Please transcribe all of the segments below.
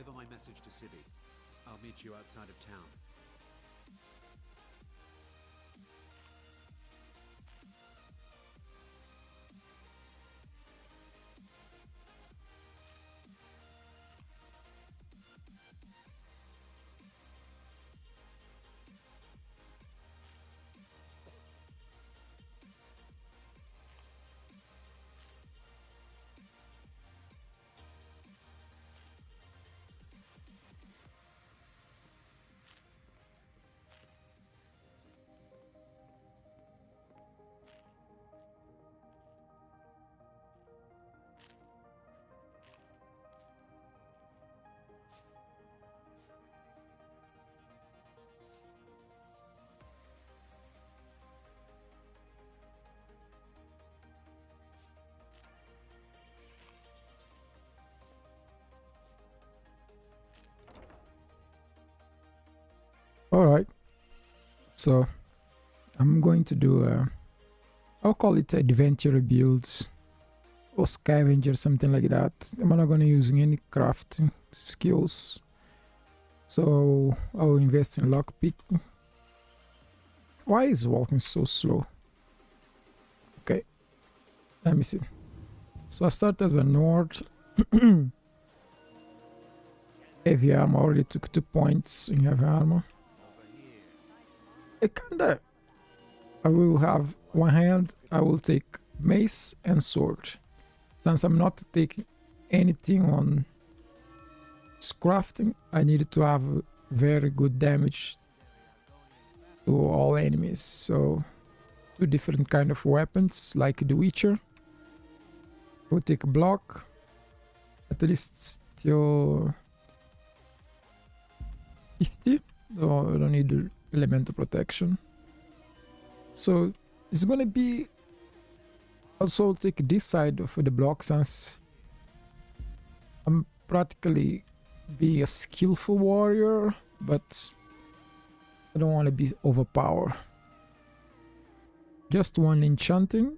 Deliver my message to Sibby. I'll meet you outside of town. All right, so I'm going to do I'll call it adventure builds or scavenger, something like that. I'm not going to use any crafting skills, so I'll invest in lockpicking. Why is walking so slow? Okay, let me see. So I start as a Nord. Heavy armor, already took 2 points in heavy armor. I will have one hand, I will take mace and sword. Since I'm not taking anything on crafting, I need to have very good damage to all enemies. So 2 different kind of weapons, like the Witcher. We'll take a block, at least till 50. Oh, I don't need the elemental protection. So it's gonna be also take this side for the block, since I'm practically be a skillful warrior, but I don't want to be overpowered. Just one enchanting,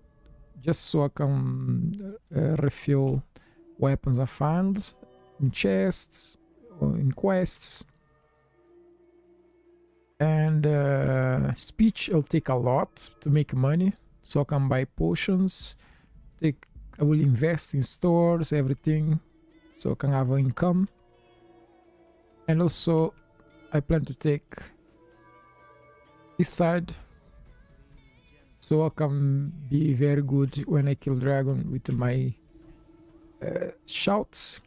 just so I can refill weapons I find in chests or in quests. And speech will take a lot to make money, so I can buy potions. I will invest in stores, everything, so I can have an income. And also I plan to take this side, so I can be very good when I kill dragon with my shouts.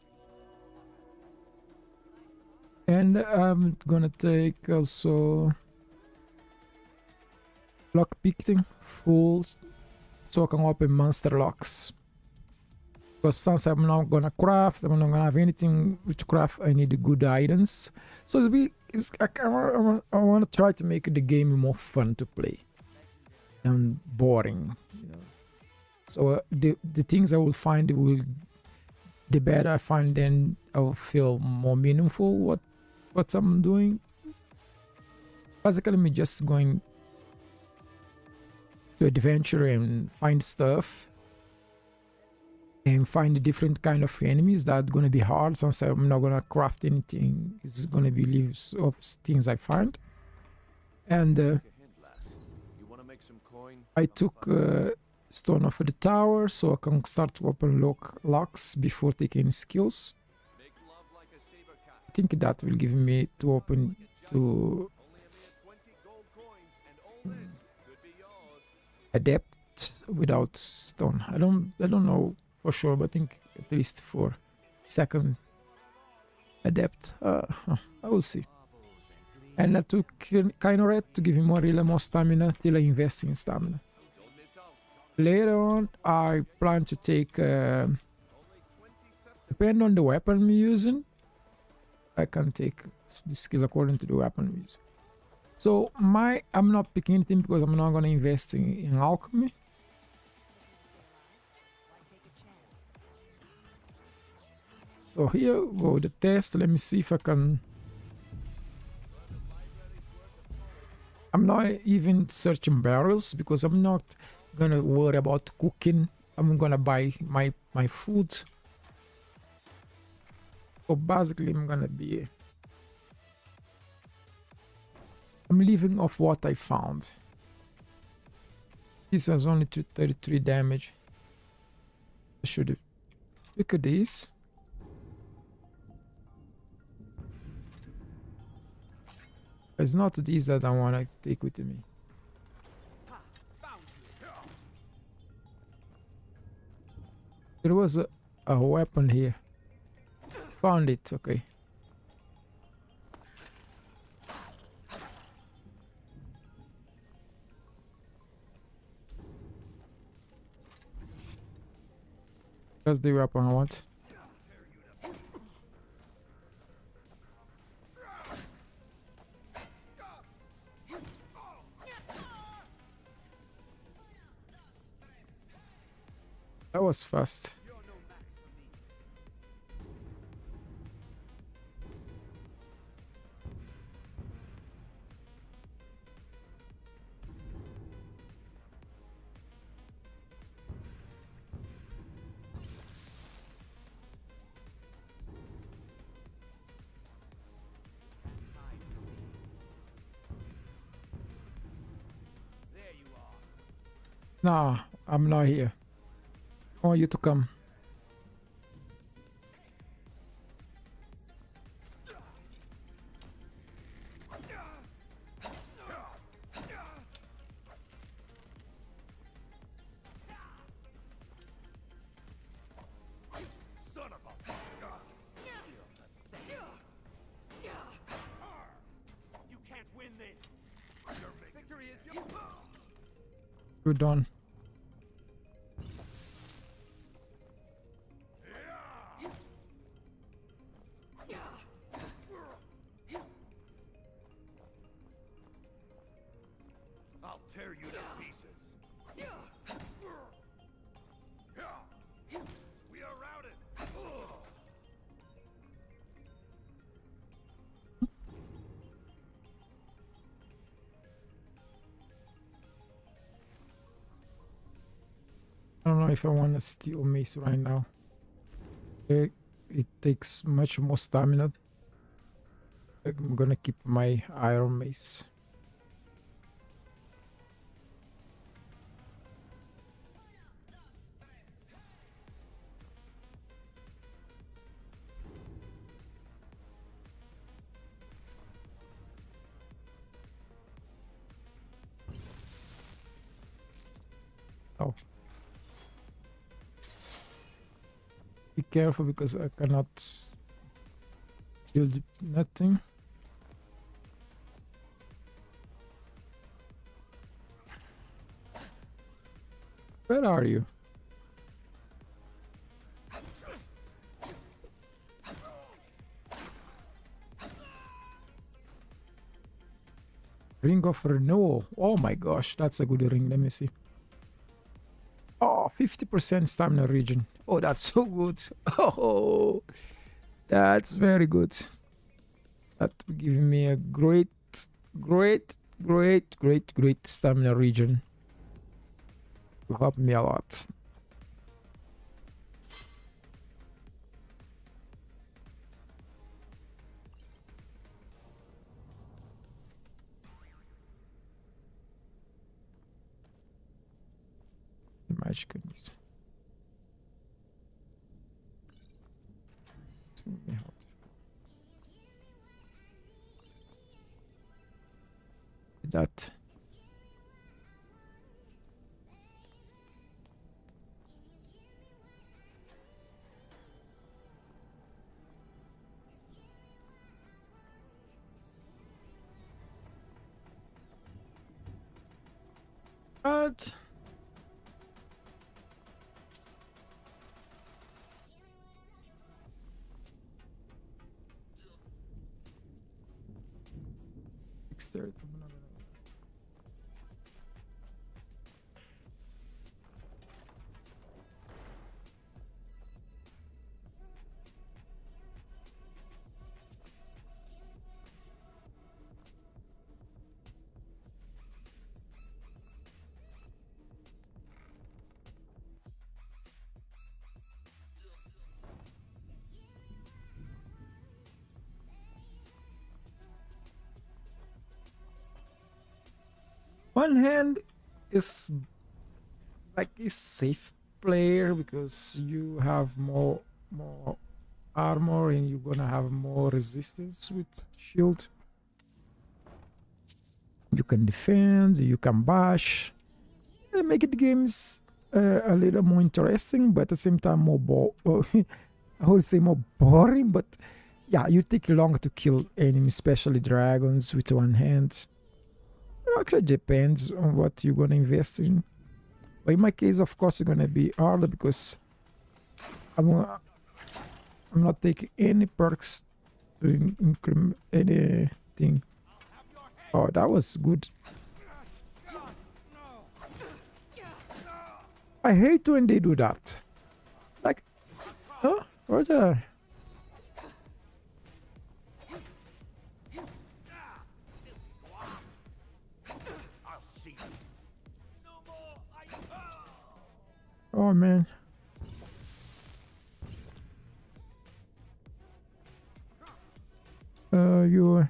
And I'm gonna take also lockpicking full, so I can open monster locks. Because since I'm not gonna craft, I'm not gonna have anything to craft, I need good items. So I want to try to make the game more fun to play and boring, you know. So the things I will find the better I find, then I will feel more meaningful what I'm doing. Basically, me just going to adventure and find stuff and find different kind of enemies that are gonna be hard, since I'm not gonna craft anything. It's gonna be leaves of things I find. And I took stone off the tower, so I can start to open locks before taking skills. I think that will give me to open to adept without stone. I don't know for sure, but I think at least for second adept. I will see. And I took Kinoret to give him really more stamina till I invest in stamina. Later on, I plan to take, depending on the weapon I'm using, I can take the skills according to the weapon I'm using. So I'm not picking anything because I'm not going to invest in alchemy. So here we go, the test. Let me see if I can. I'm not even searching barrels because I'm not gonna worry about cooking. I'm gonna buy my food. So basically I'm leaving off what I found. This has only 233 damage. I should look at this. It's not this that I want to take with me. There was a weapon here. Found it, okay. That's the weapon I want. That was fast. Nah, I'm not here. I want you to come. You're done. I'll tear you to pieces. We are routed. I don't know if I want to steal mace right now. It takes much more stamina. I'm gonna keep my iron mace. Oh. Be careful because I cannot build nothing. Where are you? Ring of Renewal. Oh my gosh, that's a good ring. Let me see. Oh, 50% stamina regen. Oh, that's so good. Oh, that's very good. That will give me a great stamina regen. Will help me a lot. Magic goodness. That. But dexterity. one hand is like a safe player because you have more armor and you're gonna have more resistance with shield. You can defend, you can bash, and make it games a little more interesting, but at the same time more I would say more boring, but yeah, you take long to kill enemies, especially dragons with one hand. It actually depends on what you're gonna invest in. But in my case, of course, it's gonna be harder because I'm not taking any perks to increment anything. Oh, that was good. I hate when they do that. Like, huh? What the? I'll see you. No more. Oh man. You.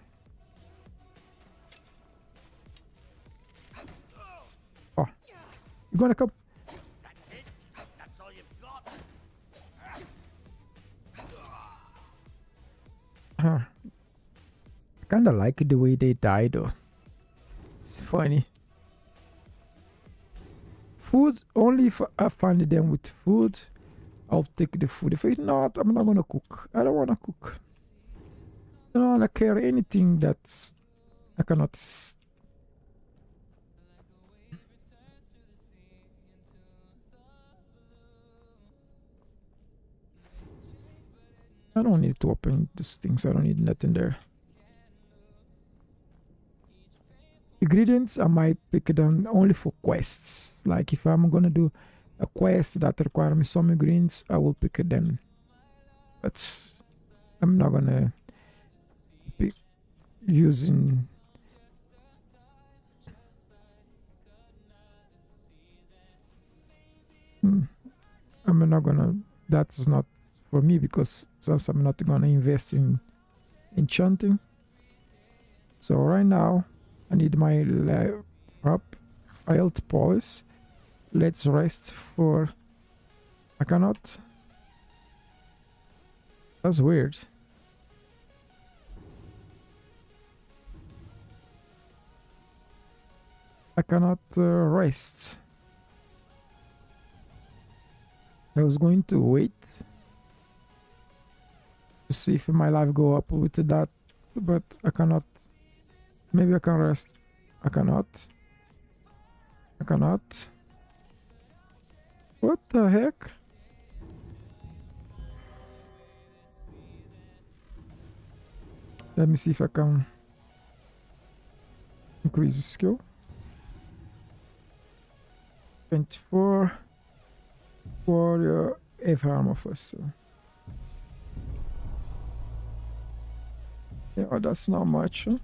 Oh, you gonna come? That's it. That's all you've got. I kinda like the way they die though. It's funny. Food, only if I find them with food, I'll take the food. If not, I'm not gonna cook. I don't wanna cook. I don't wanna carry anything that's I cannot. I don't need to open these things. I don't need nothing there. Ingredients, I might pick them only for quests. Like if I'm gonna do a quest that requires me some ingredients, I will pick them. But I'm not gonna be using. I'm not gonna. That's not for me because since I'm not gonna invest in enchanting. So right now I need my up health polish. Let's rest for. I cannot. That's weird. I cannot rest. I was going to wait to see if my life go up with that, but I cannot. Maybe I can rest. I cannot. I cannot. What the heck? Let me see if I can increase the skill. 24 warrior F armor first. Yeah, that's not much. Huh?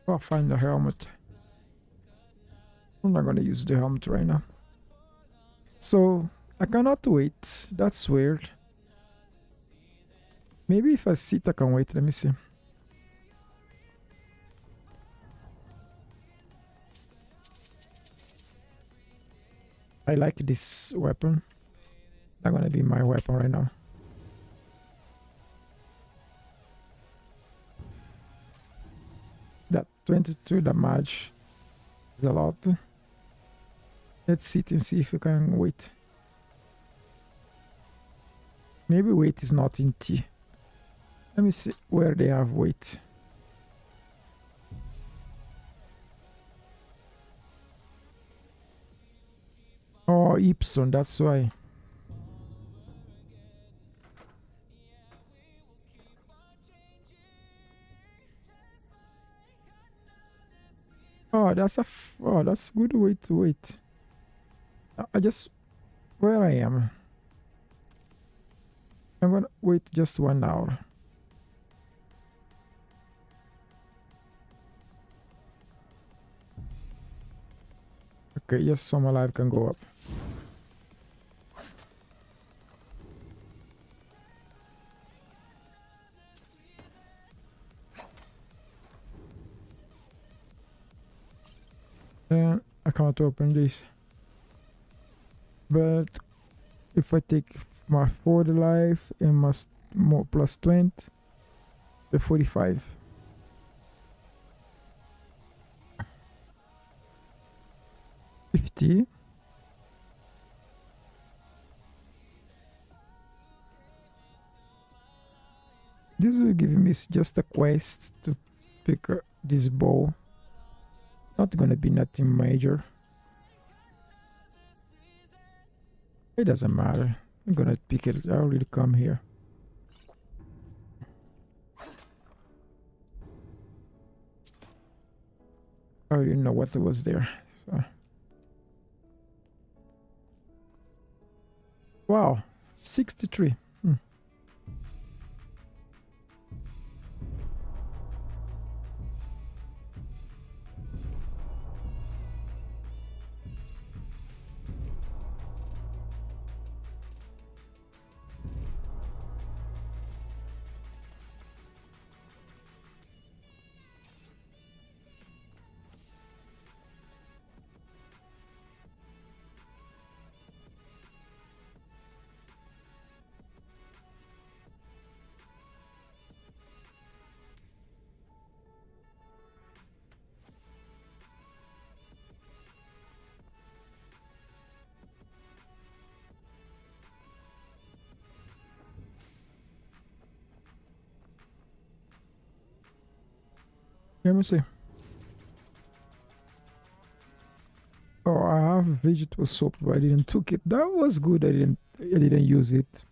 I'll find the helmet. I'm not gonna use the helmet right now. So I cannot wait. That's weird. Maybe if I sit I can wait. Let me see. I like this weapon. Not gonna be my weapon right now. That 22 damage is a lot. Let's sit and see if we can wait. Maybe wait is not in T. Let me see where they have wait. Oh, Ipson, that's why. Oh, that's a good way to wait. I just where I am. I'm gonna wait just 1 hour. Okay, yes, so my life can go up. I cannot open this. But if I take my 40 life and my more plus 20, the 45. $50. This will give me just a quest to pick this bow. It's not gonna be nothing major. It doesn't matter. I'm gonna pick it. I already come here. I already know what was there. So. Wow, 63. Let me see. Oh, I have vegetable soap, but I didn't took it. That was good. I didn't use it.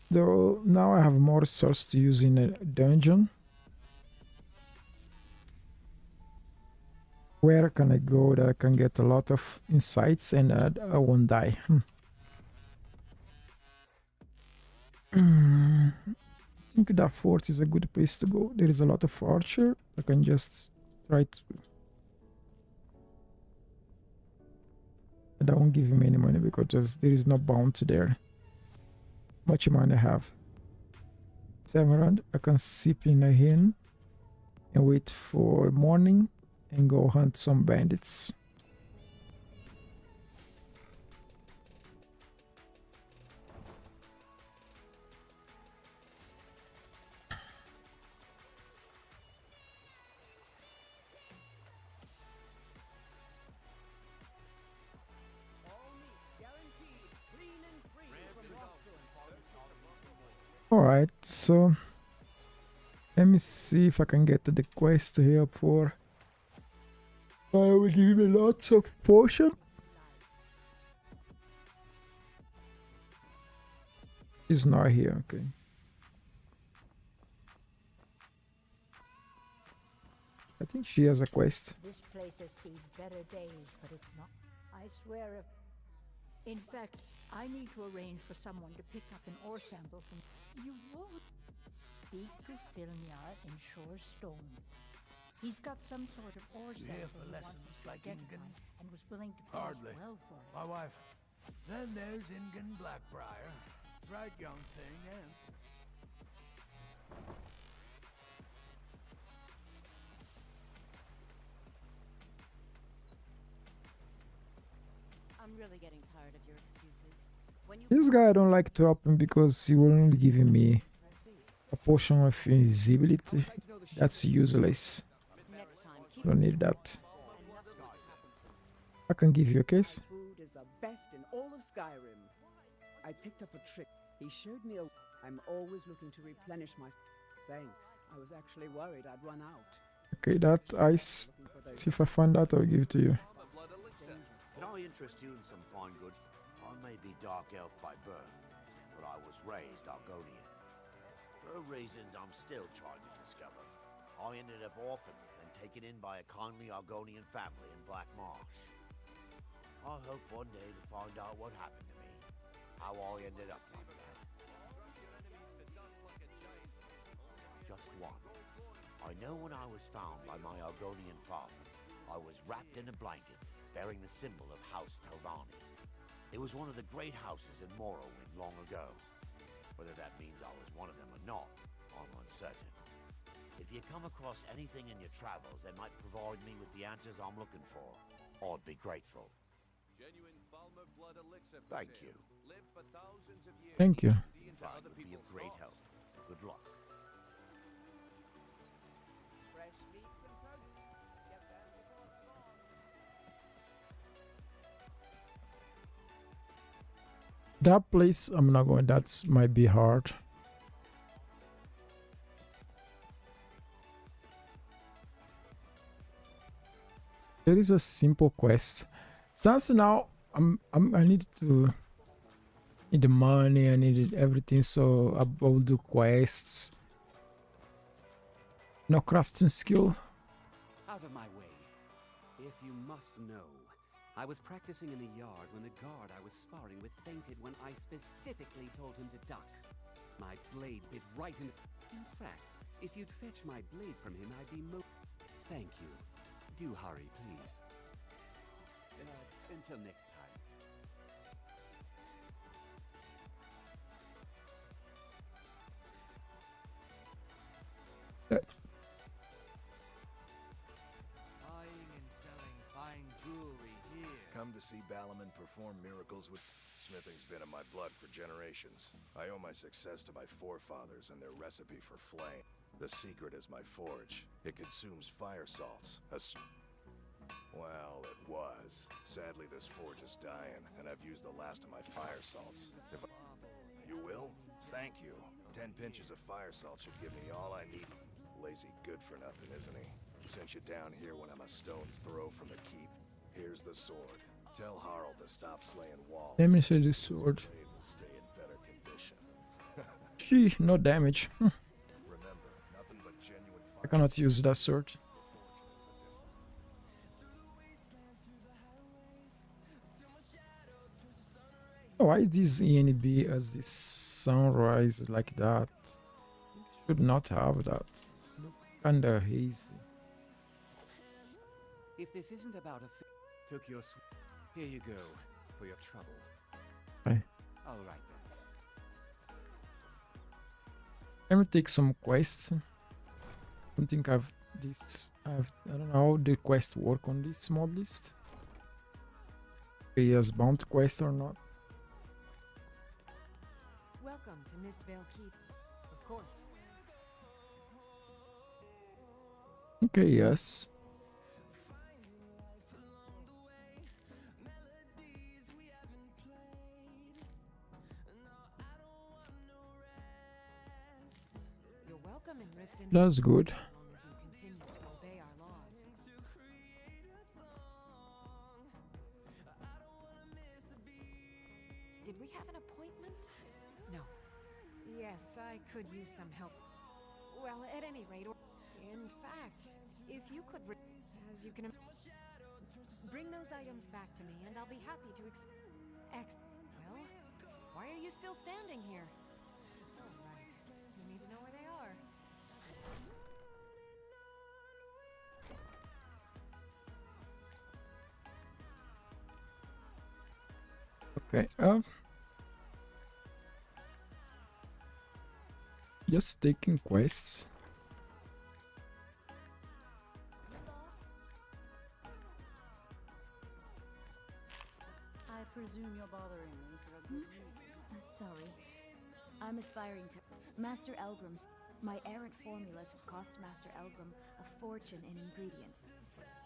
Though now I have more resource to use in a dungeon. Where can I go that I can get a lot of insights and I won't die? I think that fort is a good place to go. There is a lot of archer. I can just try to. That won't give him any money because there is no bounty there. Much money I have. 700. I can sip in a inn and wait for morning and go hunt some bandits. Alright, so let me see if I can get the quest here for. I will give me lots of potion. He's not here, okay. I think she has a quest. This place has seen better days, but it's not. I swear if... In fact, I need to arrange for someone to pick up an ore sample from... You would speak to Filmyar in Shorestone. He's got some sort of ore sample here for he wants lessons us to like get Ingen? one, and was willing to pay us Hardly. well for it. My wife. Then there's Ingen Blackbriar. Bright young thing, and... I'm really getting tired of your excuses. When you This guy I don't like to help him because he will only give me a potion of invisibility. That's useless. next time, keep Don't need that. and nothing. I can give you a case. Food is the best in all of Skyrim. I picked up a trick. He showed me a... I'm always looking to replenish my... Thanks. I was actually worried I'd run out. Okay, that ice. Looking for those See if I find that, I'll give it to you. Can I interest you in some fine goods? I may be Dark Elf by birth, but I was raised Argonian. For reasons I'm still trying to discover, I ended up orphaned and taken in by a kindly Argonian family in Black Marsh. I hope one day to find out what happened to me, how I ended up like that. Just one. I know when I was found by my Argonian father, I was wrapped in a blanket bearing the symbol of House Telvanni. It was one of the great houses in Morrowind long ago. Whether that means I was one of them or not, I'm uncertain. If If you come across anything in your travels that might provide me with the answers I'm looking for, I'd be grateful. Genuine Falmer blood elixir. Thank you. Live for thousands of years. Thank you. See into That other would be of people's great hearts. help. Good luck. Fresh meats and produce. Get them before long. That place, I'm not going. That's might be hard. There is a simple quest. Since now I need the money, I needed everything, so I will do quests. No crafting skill. Out of my way. If you must know, I was practicing in the yard when the guard I was sparring with fainted when I specifically told him to duck. My blade bit right in. In fact, if you'd fetch my blade from him, I'd be Thank you. Do hurry, please. Until next time. Buying and selling fine jewelry here. Come to see Balaman perform miracles with... Smithing's been in my blood for generations. I owe my success to my forefathers and their recipe for flame. The secret is my forge. It consumes fire salts. Well, it was. Sadly, this forge is dying, and I've used the last of my fire salts. You will? Thank you. 10 pinches of fire salt should give me all I need. Lazy good for nothing, isn't he? Sent you down here when I'm a stone's throw from the keep. Here's the sword. Tell Harald to stop slaying walls. Let me see this sword. His blade will stay in better condition. Sheesh, no damage. Remember, nothing but genuine I cannot use that sword. Oh, why is this ENB as the sunrise like that? Should not have that. It's kinda hazy. If this isn't about took your here you go for your trouble. Right. All right then. Let me take some quests. I don't think I've this. I don't know how the quest work on this mod list. Pay as bounty quest or not. Welcome to Mistvale Keep. Of course. Okay, yes. You're welcome in Riften. That's good. As long as you continue to obey our laws. Did we have an appointment? No. Yes, I could use some help. Well, at any rate, in fact, if you could, as you can, bring those items back to me, and I'll be happy to well, why are you still standing here? Oh, right. You need to know where they are. Okay. Just taking quests. I presume you're bothering me for a good reason. Sorry. I'm aspiring to... Master Elgrim's... My errant formulas have cost Master Elgrim a fortune in ingredients,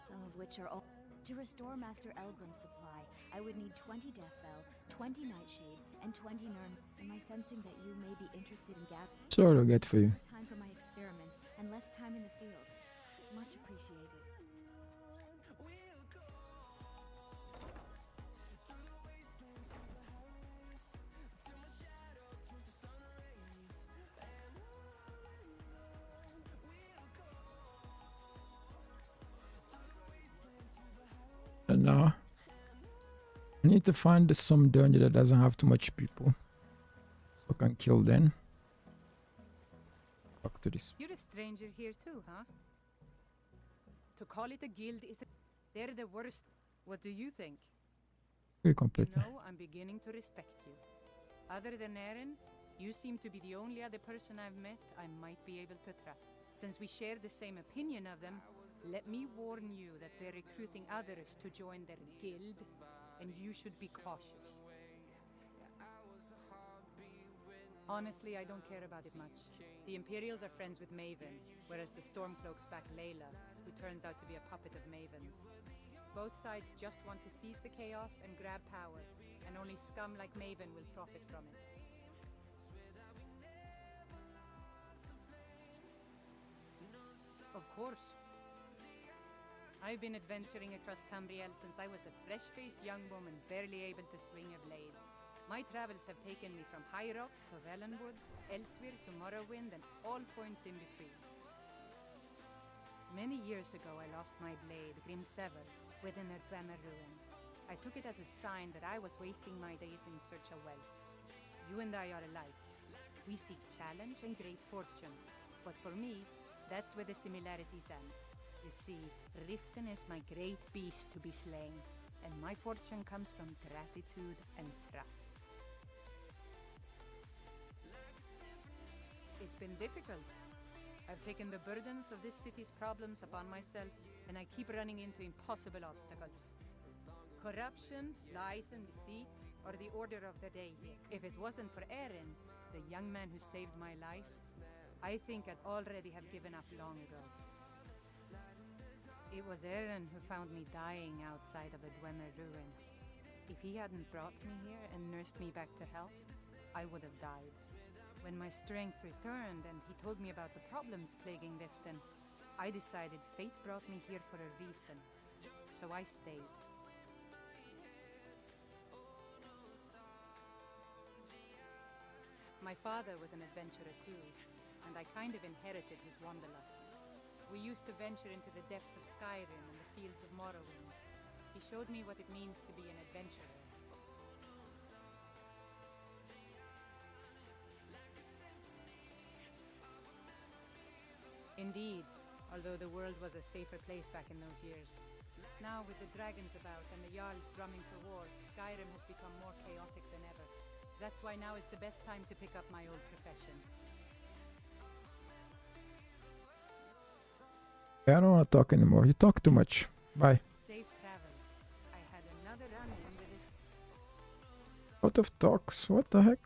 some of which are all... To restore Master Elgrim's supply, I would need 20 Deathbell, 20 Nightshade, and 20 Nern. Am I sensing that you may be interested in gathering... Sorry to get for you. More time for my experiments, and less time in the field. Much appreciated. And now I need to find some dungeon that doesn't have too much people, so I can kill them. Back to this. You're a stranger here too, huh? To call it a guild is they're the worst. What do you think? Very You completely. know, I'm beginning to respect you. Other than Aaron, you seem to be the only other person I've met I might be able to trust. Since we share the same opinion of them, let me warn you that they're recruiting others to join their guild, and you should be cautious. Honestly, I don't care about it much. The Imperials are friends with Maven, whereas the Stormcloaks back Layla, who turns out to be a puppet of Maven's. Both sides just want to seize the chaos and grab power, and only scum like Maven will profit from it. Of course. I've been adventuring across Tamriel since I was a fresh-faced young woman barely able to swing a blade. My travels have taken me from High Rock to Valenwood, Elsewhere to Morrowind, and all points in between. Many years ago I lost my blade, Grimsever, within a Dwemer ruin. I took it as a sign that I was wasting my days in search of wealth. You and I are alike. We seek challenge and great fortune. But for me, that's where the similarities end. You see, Riften is my great beast to be slain, and my fortune comes from gratitude and trust. It's been difficult. I've taken the burdens of this city's problems upon myself, and I keep running into impossible obstacles. Corruption, lies and deceit are the order of the day here. If it wasn't for Eren, the young man who saved my life, I think I'd already have given up long ago. It was Eren who found me dying outside of a Dwemer ruin. If he hadn't brought me here and nursed me back to health, I would have died. When my strength returned and he told me about the problems plaguing Riften, I decided fate brought me here for a reason. So I stayed. My father was an adventurer too, and I kind of inherited his wanderlust. We used to venture into the depths of Skyrim and the fields of Morrowind. He showed me what it means to be an adventurer. Indeed, although the world was a safer place back in those years. Now, with the dragons about and the Jarls drumming for war, Skyrim has become more chaotic than ever. That's why now is the best time to pick up my old profession. I don't want to talk anymore. You talk too much. Bye. Safe travels. I had another run-in with it. Out of talks. What the heck?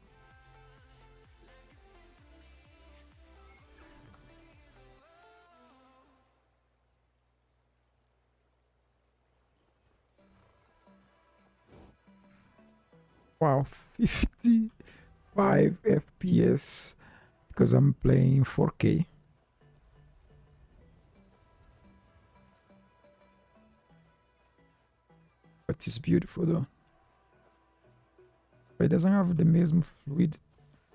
Wow, 55 FPS because I'm playing 4K. But it's beautiful though. But it doesn't have the mesmo fluid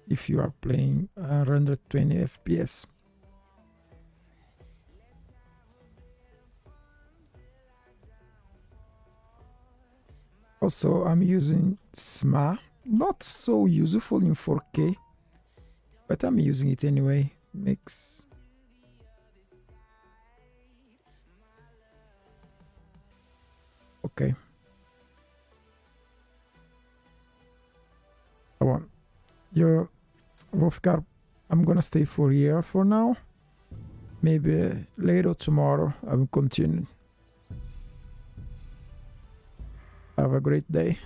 if you are playing 120 FPS. Also, I'm using SMA, not so useful in 4K, but I'm using it anyway. Makes okay. I'm gonna stay for here for now. Maybe later tomorrow I will continue. Have a great day.